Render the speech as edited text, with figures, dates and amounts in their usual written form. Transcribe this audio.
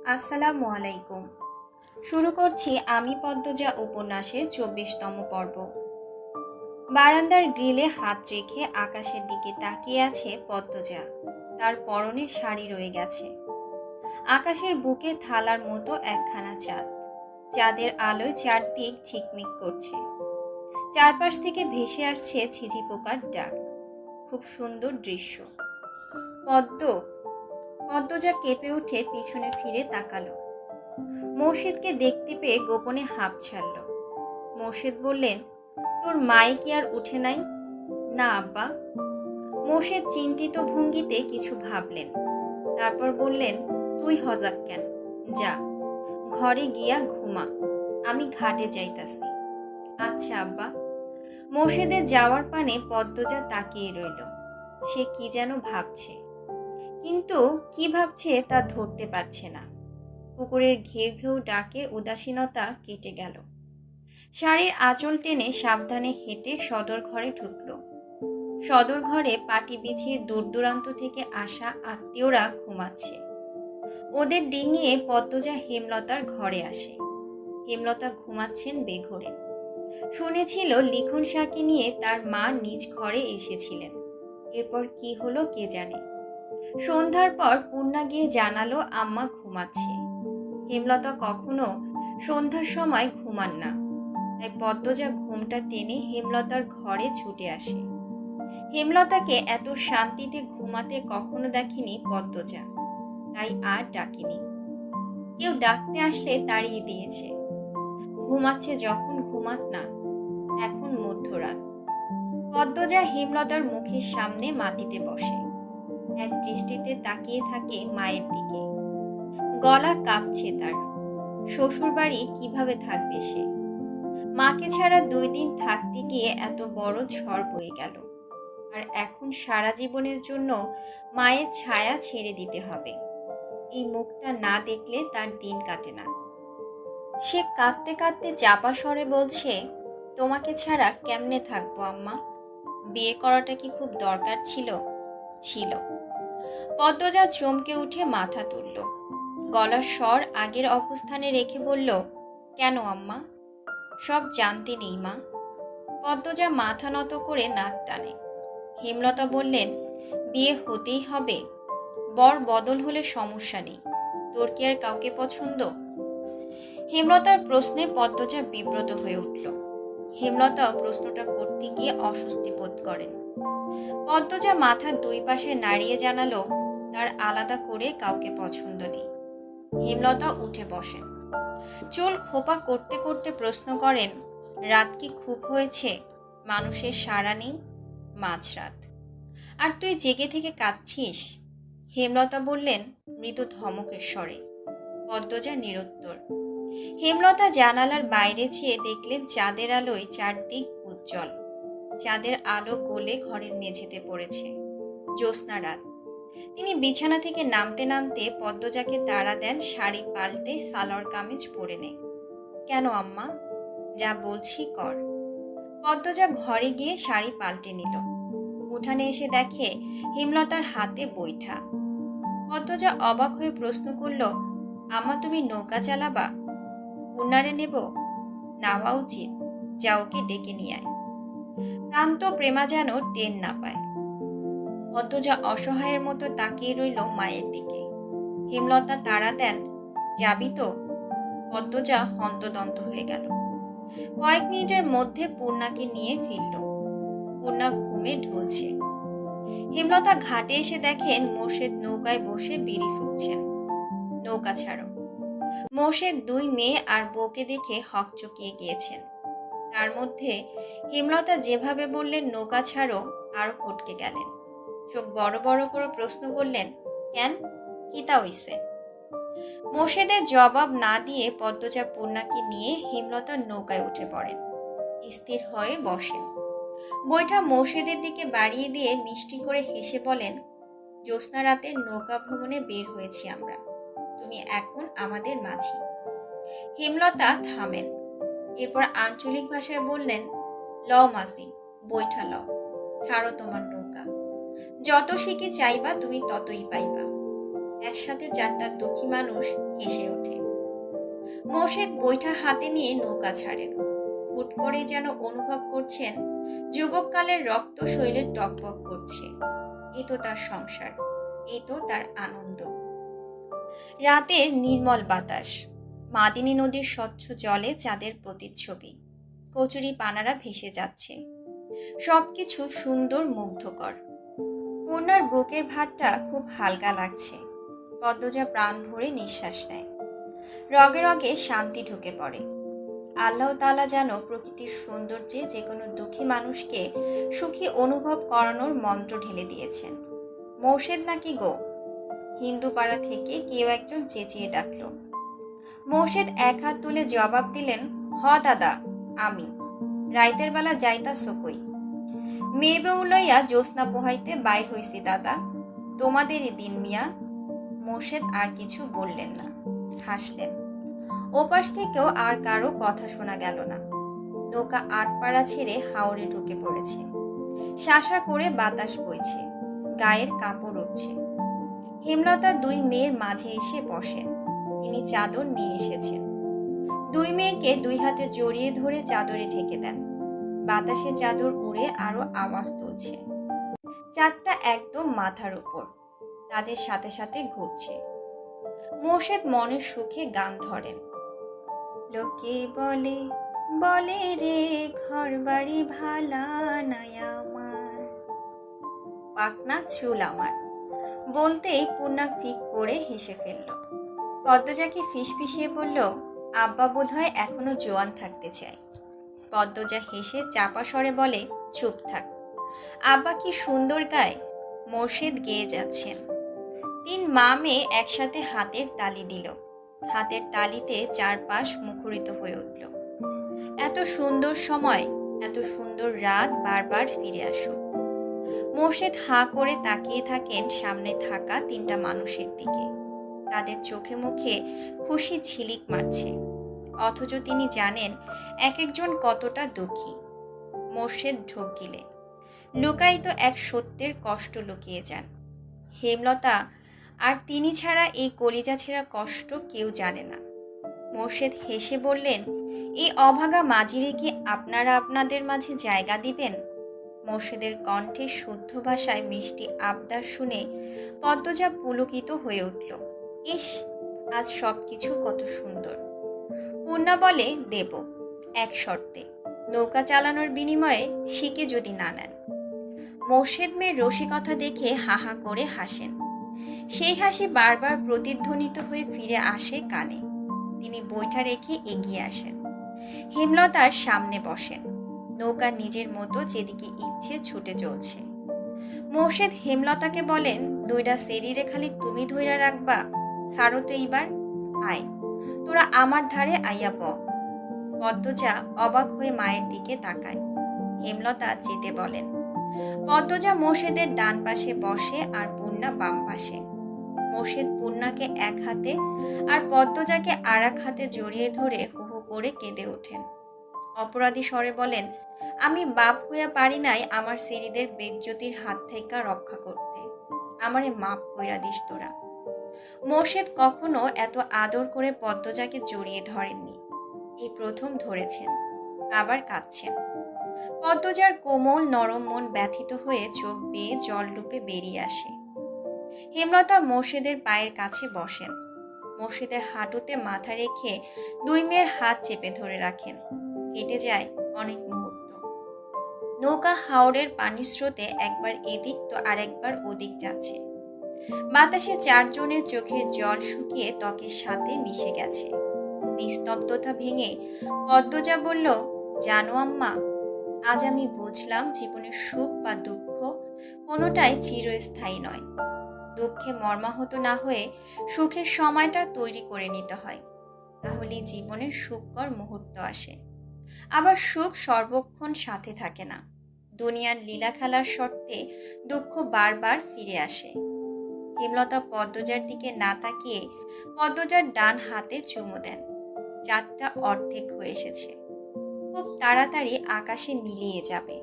আসসালামু আলাইকুম। শুরু করছি আমি পদ্মজা উপন্যাসের ২৪তম পর্ব। বারান্দার গ্রিলে হাত রেখে আকাশের দিকে তাকিয়ে আছে পদ্মজা। তার পরনে শাড়ি রয়ে গেছে। আকাশের বুকে থালার মতো একখানা চাঁদ। চাঁদের আলোয় চারদিক ঝিকমিক করছে। চারপাশ থেকে ভেসে আসছে ঝিঝি পোকার ডাক। খুব সুন্দর দৃশ্য। পদ্ম পদ্মজা কেঁপে উঠে পিছনে ফিরে তাকালো। মোর্শেদকে দেখতে পেয়ে গোপনে হাঁপ ছাড়ল। মোর্শেদ বললেন, তোর মায়ে কি আর উঠে নাই? না আব্বা। মোর্শেদ চিন্তিত ভঙ্গিতে কিছু ভাবলেন। তারপর বললেন, তুই হজাক কেন? যা, ঘরে গিয়া ঘুমা, আমি ঘাটে যাইতাছি। আচ্ছা আব্বা। মোর্শেদের যাওয়ার পানে পদ্মজা তাকিয়ে রইল। সে কি যেন ভাবছে, কিন্তু কি ভাবছে তা ধরতে পারছে না। কুকুরের ঘেউ ঘেউ ডাকে উদাসীনতা কেটে গেল। শাড়ির আঁচল টেনে সাবধানে হেঁটে সদর ঘরে ঢুকল। সদর ঘরে পাটি বিছিয়ে দূর দূরান্ত থেকে আসা আত্মীয়রা ঘুমাচ্ছে। ওদের ডিঙিয়ে পদ্মজা হেমলতার ঘরে আসে। হেমলতা ঘুমাচ্ছেন বেঘোরে। শুনেছিল লিখন শাহকে নিয়ে তার মা নিজ ঘরে এসেছিলেন। এরপর কি হলো কে জানে। সন্ধ্যার পর পূর্ণা গিয়ে জানালো আম্মা ঘুমাচ্ছে। হেমলতা কখনো সন্ধ্যার সময় ঘুমান না, তাই পদ্মজা ঘুমটা টেনে হেমলতার ঘরে ছুটে আসে। হেমলতাকে এত শান্তিতে ঘুমাতে কখনো দেখেনি পদ্মজা, তাই আর ডাকেনি। কেউ ডাকতে আসলে তাড়িয়ে দিয়েছে। ঘুমাচ্ছে যখন ঘুমাক না, এখন মধ্যরাত। পদ্মজা হেমলতার মুখের সামনে মাটিতে বসে। এক দৃষ্টিতে তাকিয়ে থাকে মায়ের দিকে। গলা কাঁপছে তার। শ্বশুরবাড়ি কিভাবে থাকবে সে? মাকে ছাড়া 2 দিন থাকতে গিয়ে এত বড় ঝড় বয়ে গেল, আর এখন সারা জীবনের জন্য মায়ের ছায়া ছেড়ে দিতে হবে। এই মুখটা না দেখলে তার দিন কাটে না। সে কাঁদতে কাঁদতে চাপা স্বরে বলছে, তোমাকে ছাড়া কেমনে থাকবো আম্মা? বিয়ে করাটা কি খুব দরকার ছিল? ছিল। পদ্মজা চমকে উঠে মাথা তুলল। গলার স্বর আগের অবস্থানে রেখে বলল, কেন আম্মা? সব জানতে নেই মা। পদ্মজা মাথা নত করে নাক টানে। হেমলতা বললেন, বিয়ে হতেই হবে। বর বদল হলে সমস্যা নেই। তোর কি আর কাউকে পছন্দ? হেমলতার প্রশ্নে পদ্মজা বিব্রত হয়ে উঠল। হেমলতাও প্রশ্নটা করতে গিয়ে অস্বস্তি বোধ করেন। পদ্মজা মাথার 2 পাশে নাড়িয়ে জানালো, তার আলাদা করে কাউকে পছন্দ নেই। হেমলতা উঠে বসেন। চুল খোপা করতে করতে প্রশ্ন করেন, রাত কি খুব হয়েছে? মানুষের সাড়া নেই। মাঝরাত, আর তুই জেগে থেকে কাঁদছিস? হেমলতা বললেন মৃদু ধমকের স্বরে। পদ্মজা নিরুত্তর। হেমলতা জানালার বাইরে চেয়ে দেখলেন চাঁদের আলোয় চারদিক উজ্জ্বল। চাঁদের আলো গলে ঘরের মেঝেতে পড়েছে। জ্যোৎস্না রাত। তিনি বিছানা থেকে নামতে নামতে পদ্মজাকে তাড়া দেন শাড়ি পাল্টে সালোয়ার কামিজ পরে নে। কেন আম্মা? যা বলছি কর। পদ্মজা ঘরে গিয়ে শাড়ি পাল্টে নিল। উঠানে এসে দেখে হেমলতার হাতে বৈঠা। পদ্মজা অবাক হয়ে প্রশ্ন করল, আম্মা তুমি নৌকা চালাবা? পূর্ণারে নেব? নেওয়া উচিত। যা ওকে ডেকে নিয়ে আয়। প্রান্ত প্রেমা যেন টের না পায়। পদ্মজা অসহায়ের মতো তাকিয়ে রইল মায়ের দিকে। হেমলতা তাড়া দেন, যাবি তো? পদ্মজা হন্তদন্ত হয়ে গেল। কয়েক মিনিটের মধ্যে পূর্ণাকে নিয়ে ফিরল। পূর্ণা ঘুমে ঢুলছে। হেমলতা ঘাটে এসে দেখেন মোর্শেদ নৌকায় বসে বিড়ি ফুঁকছেন। নৌকা ছাড়ো। মোর্শেদ 2 মেয়ে আর বউকে দেখে হকচকিয়ে গিয়েছেন। তার মধ্যে হেমলতা যেভাবে বললেন নৌকা ছাড়ো, আর হটকে গেলেন। চোখ বড় বড় করে প্রশ্ন করলেন, কেন? কিতা হইছে? মোর্শেদের জবাব না দিয়ে পদ্মজা পূর্ণাকে নিয়ে হেমলতার নৌকায় উঠে পড়েন। স্থির হয়ে বসেন। বইটা মোর্শেদের দিকে বাড়িয়ে দিয়ে মিষ্টি করে হেসে বলেন, জ্যোৎস্না রাতে নৌকা ভ্রমণে বের হয়েছি আমরা। তুমি এখন আমাদের মাঝি। হেমলতা থামেন। এরপর আঞ্চলিক ভাষায় বললেন, লও মাসি, বৈঠা লও, ছাড়ো তোমার নৌকা। যত শিখে চাইবা তুমি ততই পাইবা। একসাথে চারটা দুঃখী মানুষ হেসে ওঠে। মোর্শেদ বইটা হাতে নিয়ে নৌকা ছাড়েন। হুট করে যেন অনুভব করছেন যুবককালের রক্ত শৈলে টকবক করছে। এ তো তার সংসার, এ তো তার আনন্দ। রাতের নির্মল বাতাস, মাদিনী নদীর স্বচ্ছ জলে চাঁদের প্রতিচ্ছবি, কচুরি পানারা ভেসে যাচ্ছে, সবকিছু সুন্দর মুগ্ধকর। পূর্ণার বুকের ভাতটা খুব হালকা লাগছে। পদ্মজা প্রাণ ভরে নিঃশ্বাস নেয়। রগে রগে শান্তি ঢুকে পড়ে। আল্লাহ তাআলা যেন প্রকৃতির সৌন্দর্যে যে কোনো দুঃখী মানুষকে সুখী অনুভব করানোর মন্ত্র ঢেলে দিয়েছেন। মোর্শেদ নাকি গো? হিন্দু পাড়া থেকে কেউ একজন চেঁচিয়ে ডাকলো। মোর্শেদ এক হাত তুলে জবাব দিলেন, হ দাদা, আমি। রাইতের বেলা যাইতাছো কই? মেয়ে বউ লইয়া জ্যোৎস্না পোহাইতে বাইর হইছি দাদা, তোমাদেরই দিন মিয়া। মোর্শেদ আর কিছু বললেন না, হাসলেন। ওপাশ থেকেও আর কারো কথা শোনা গেল না। নৌকা আটপাড়া ছেড়ে হাওরে ঢুকে পড়েছে। শাসা করে বাতাস বইছে, গায়ের কাপড় উঠছে। হেমলতা দুই মেয়ের মাঝে এসে বসেন। তিনি চাদর নিয়ে এসেছেন। দুই মেয়েকে দুই হাতে জড়িয়ে ধরে চাদরে ঢেকে দেন। বাতাসে চাদর উড়ে আরো আওয়াজ তুলছে। চাঁদটা একদম মাথার উপর, তাদের সাথে সাথে ঘুরছে। মোর্শেদ মনের সুখে গান ধরেন। লোকে বলে বলে রে, ঘর বাড়ি ভালা নাই আমার, পাকনা চুল আমার। বলতেই পূর্ণা ফিক করে হেসে ফেলল। পদ্মজাকে ফিসফিসিয়ে বলল, আব্বা বোধহয় এখনো জোয়ান থাকতে চায়। পদ্মজা হেসে চাপা স্বরে বলে, চুপ থাক, আব্বা কি সুন্দর গায়। মোর্শেদ গেয়ে যাচ্ছেন। তিন মা মেয়ে একসাথে হাতের তালি দিল। হাতের তালিতে চারপাশ মুখরিত হয়ে উঠল। এত সুন্দর সময়, এত সুন্দর রাত বারবার ফিরে আসুক। মোর্শেদ হাঁ করে তাকিয়ে থাকেন সামনে থাকা তিনটা মানুষের দিকে। তাদের চোখে মুখে খুশি ঝিলিক মারছে, অথচ তিনি জানেন এক একজন কতটা দুঃখী। মোর্শেদ ঢোক গিলে লুকায়িত এক সত্যের কষ্ট লুকিয়ে যান। হেমলতা আর তিনি ছাড়া এই কলিজা ছেঁড়া কষ্ট কেউ জানে না। মোর্শেদ হেসে বললেন, এই অভাগা মাঝিরে কি আপনারা আপনাদের মাঝে জায়গা দিবেন? মোর্শেদের কণ্ঠে শুদ্ধ ভাষায় মিষ্টি আবদার শুনে পদ্মজা পুলকিত হয়ে উঠল। ইস, আজ সবকিছু কত সুন্দর। পূর্ণা বলে, দেব, এক শর্তে, নৌকা চালানোর বিনিময়ে শিকে যদি না নেন। মোর্শেদ মেয়ের রসিকতা দেখে হাহা করে হাসেন। সেই হাসি বারবার প্রতিধ্বনিত হয়ে ফিরে আসে কানে। তিনি বৈঠা রেখে এগিয়ে আসেন, হেমলতার সামনে বসেন। নৌকা নিজের মতো যেদিকে ইচ্ছে ছুটে চলছে। মোর্শেদ হেমলতাকে বলেন, দুইটা শরীরে খালি তুমি ধইরা রাখবা, সারতে এইবার আয়, তোরা আমার ধারে আইয়া প। পদ্মজা অবাক হয়ে মায়ের দিকে তাকায়। হেমলতা যেতে বলেন। পদ্মজা মোর্শেদের ডান পাশে বসে আর পূর্ণা বাম পাশে। মোর্শেদ পূর্ণাকে এক হাতে আর পদ্মজাকে আর এক হাতে জড়িয়ে ধরে হু হু করে কেঁদে ওঠেন। অপরাধী স্বরে বলেন, আমি বাপ হইয়া পারি নাই আমার সেরিদের বেজ্জতির হাত থেকে রক্ষা করতে, আমারে মাপ কইরা দিস তোরা। মোর্শেদ কখনো এত আদর করে পদ্মজাকে জড়িয়ে ধরেননি, এই প্রথম ধরেছেন, আবার কাঁদছেন। পদ্মজার কোমল নরম মন ব্যথিত হয়ে চোখ বেয়ে জলরূপে বেরিয়ে আসে। হেমলতা মোর্শেদের পায়ের কাছে বসেন। মোর্শেদের হাঁটুতে মাথা রেখে দুই মেয়ের হাত চেপে ধরে রাখেন। কেটে যায় অনেক মুহূর্ত। নৌকা হাওরের পানির স্রোতে একবার এদিক তো আরেকবার ওদিক যাচ্ছে। বাতাসে চারজনের চোখের জল শুকিয়ে ত্বকের সাথে মিশে গেছে। নিস্তব্ধতা ভেঙে পদ্মজা বলল, জানো আম্মা, আজ আমি বুঝলাম জীবনের সুখ বা দুঃখ কোনোটাই চিরস্থায়ী নয়। দুঃখে মর্মাহত না হয়ে সুখের সময়টা তৈরি করে নিতে হয়, তাহলে জীবনে সুখকর মুহূর্ত আসে। আবার সুখ সর্বক্ষণ সাথে থাকে না, দুনিয়ার লীলা খেলার শর্তে দুঃখ বারবার ফিরে আসে। হেমলতা পদ্মজার দিকে না তাকিয়ে পদ্মজার ডান হাতে চুমু দেন। চাঁদটা অর্ধেক হয়ে এসেছে, খুব তাড়াতাড়ি আকাশে মিলিয়ে যাবে।